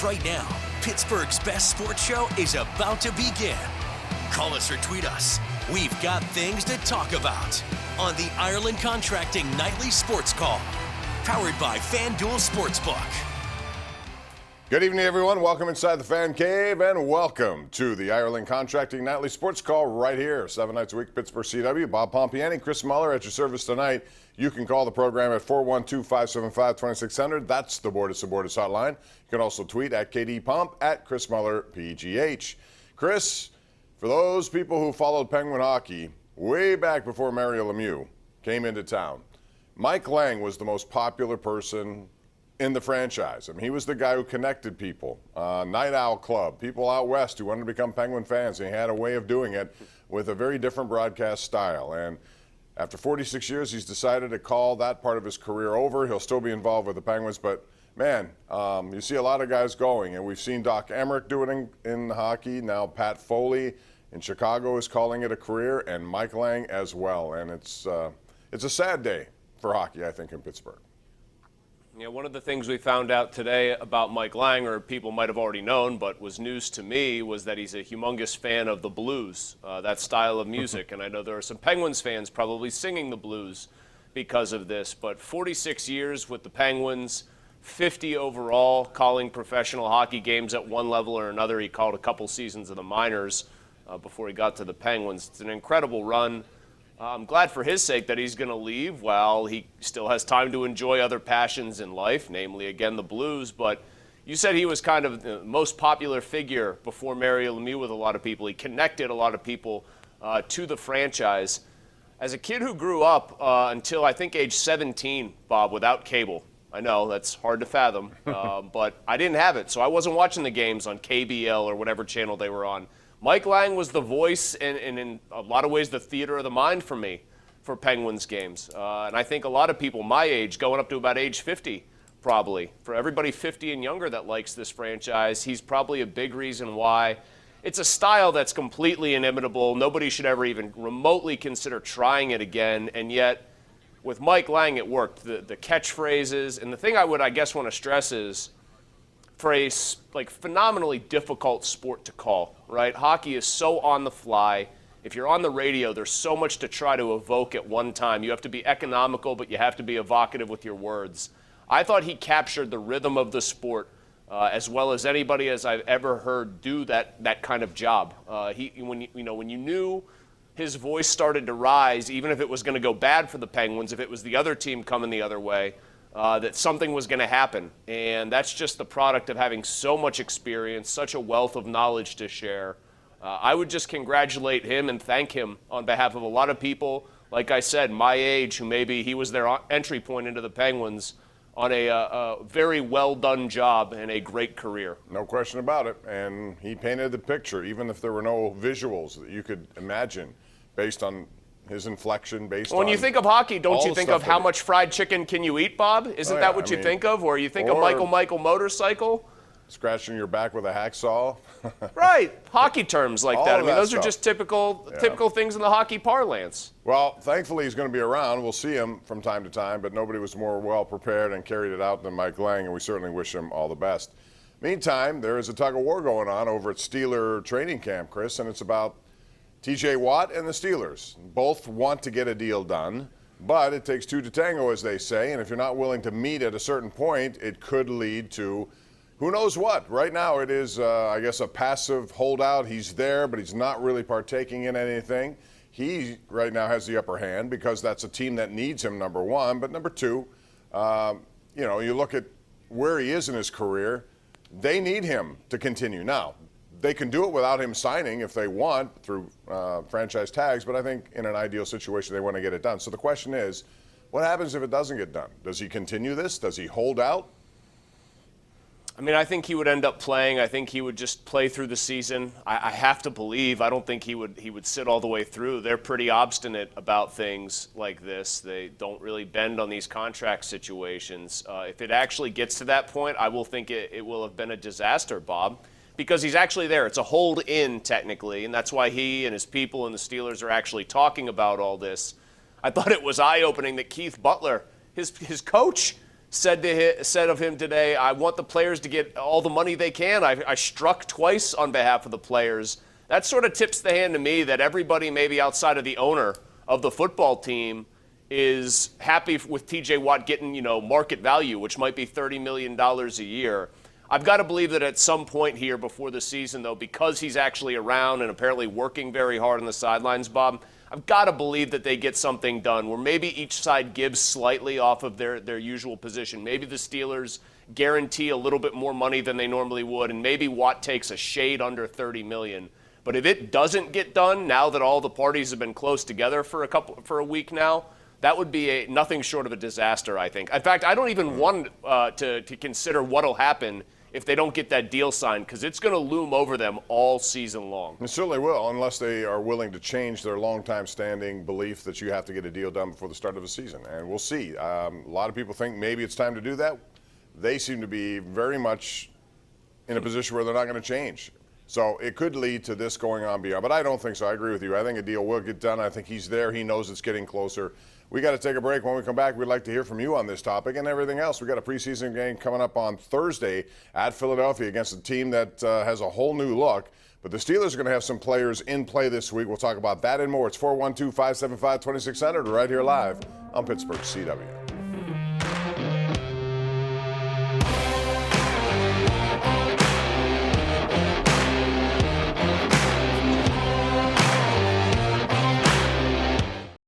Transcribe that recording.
right now. Pittsburgh's best sports show is about to begin. Call us or tweet us. We've got things to talk about on the Ireland Contracting Nightly Sports Call, powered by FanDuel Sportsbook. Good evening, everyone. Welcome inside the Fan Cave, and welcome to the Ireland Contracting Nightly Sports Call right here, 7 nights a week, Pittsburgh CW. Bob Pompeani, Chris Mueller at your service tonight. You can call the program at 412-575-2600. That's the Board is hotline. You can also tweet at KDPomp, at Chris Mueller, PGH. Chris, for those people who followed Penguin hockey way back before Mario Lemieux came into town, Mike Lang was the most popular person in the franchise. I mean, he was the guy who connected people. Night Owl Club, people out west who wanted to become Penguin fans. And he had a way of doing it with a very different broadcast style. And after 46 years, he's decided to call that part of his career over. He'll still be involved with the Penguins, but man, you see a lot of guys going. And we've seen Doc Emmerich do it in hockey. Now Pat Foley in Chicago is calling it a career, and Mike Lang as well. And it's a sad day for hockey, I think, in Pittsburgh. Yeah, one of the things we found out today about Mike Lang, or people might have already known, but was news to me, was that he's a humongous fan of the blues, that style of music. And I know there are some Penguins fans probably singing the blues because of this. But 46 years with the Penguins, 50 overall, calling professional hockey games at one level or another. He called a couple seasons of the minors before he got to the Penguins. It's an incredible run. I'm glad for his sake that he's going to leave while he still has time to enjoy other passions in life, namely, again, the blues. But you said he was kind of the most popular figure before Mario Lemieux with a lot of people. He connected a lot of people to the franchise. As a kid who grew up until, I think, age 17, Bob, without cable, I know that's hard to fathom, but I didn't have it, so I wasn't watching the games on KBL or whatever channel they were on. Mike Lang was the voice and in a lot of ways the theater of the mind for me for Penguins games. And I think a lot of people my age, going up to about age 50 probably, for everybody 50 and younger that likes this franchise, he's probably a big reason why. It's a style that's completely inimitable. Nobody should ever even remotely consider trying it again. And yet, with Mike Lang, it worked. The catchphrases. And the thing I want to stress is, for a phenomenally difficult sport to call, right? Hockey is so on the fly. If you're on the radio, there's so much to try to evoke at one time. You have to be economical, but you have to be evocative with your words. I thought he captured the rhythm of the sport as well as anybody as I've ever heard do that kind of job. When you knew his voice started to rise, even if it was going to go bad for the Penguins, if it was the other team coming the other way, that something was going to happen. And that's just the product of having so much experience, such a wealth of knowledge to share. I would just congratulate him and thank him on behalf of a lot of people, like I said, my age, who maybe he was their entry point into the Penguins, on a very well-done job and a great career. No question about it. And he painted the picture, even if there were no visuals that you could imagine, based on his inflection, based on... When you think of hockey, don't you think of how much fried chicken can you eat, Bob? Isn't that what you think of? Or you think of Michael motorcycle? Scratching your back with a hacksaw. Right. Hockey terms like that. I mean, those stuff are just typical things in the hockey parlance. Well, thankfully he's going to be around. We'll see him from time to time, but nobody was more well prepared and carried it out than Mike Lang, and we certainly wish him all the best. Meantime, there is a tug of war going on over at Steeler training camp, Chris, and it's about TJ Watt and the Steelers. Both want to get a deal done, but it takes two to tango, as they say, and if you're not willing to meet at a certain point, it could lead to who knows what. Right now it is, I guess, a passive holdout. He's there, but he's not really partaking in anything. He right now has the upper hand because that's a team that needs him, number one. But number two, you look at where he is in his career, they need him to continue. Now, they can do it without him signing if they want through franchise tags, but I think in an ideal situation they want to get it done. So the question is, what happens if it doesn't get done? Does he continue this? Does he hold out? I mean, I think he would end up playing. I think he would just play through the season. I have to believe. I don't think he would sit all the way through. They're pretty obstinate about things like this. They don't really bend on these contract situations. If it actually gets to that point, I will think it will have been a disaster, Bob, because he's actually there. It's a hold-in, technically, and that's why he and his people and the Steelers are actually talking about all this. I thought it was eye-opening that Keith Butler, his coach, said of him today, I want the players to get all the money they can. I struck twice on behalf of the players. That sort of tips the hand to me that everybody maybe outside of the owner of the football team is happy with TJ Watt getting, market value, which might be $30 million a year. I've got to believe that at some point here before the season, though, because he's actually around and apparently working very hard on the sidelines, Bob, I've got to believe that they get something done where maybe each side gives slightly off of their usual position. Maybe the Steelers guarantee a little bit more money than they normally would, and maybe Watt takes a shade under $30 million. But if it doesn't get done, now that all the parties have been close together for a week now, that would be nothing short of a disaster, I think. In fact, I don't even want to consider what'll happen if they don't get that deal signed, because it's going to loom over them all season long. It certainly will, unless they are willing to change their long-time standing belief that you have to get a deal done before the start of the season. And we'll see. A lot of people think maybe it's time to do that. They seem to be very much in a position where they're not going to change. So it could lead to this going on beyond. But I don't think so. I agree with you. I think a deal will get done. I think he's there. He knows it's getting closer. We got to take a break. When we come back, we'd like to hear from you on this topic and everything else. We got a preseason game coming up on Thursday at Philadelphia against a team that has a whole new look. But the Steelers are going to have some players in play this week. We'll talk about that and more. It's 412-575-2600 right here live on Pittsburgh CW.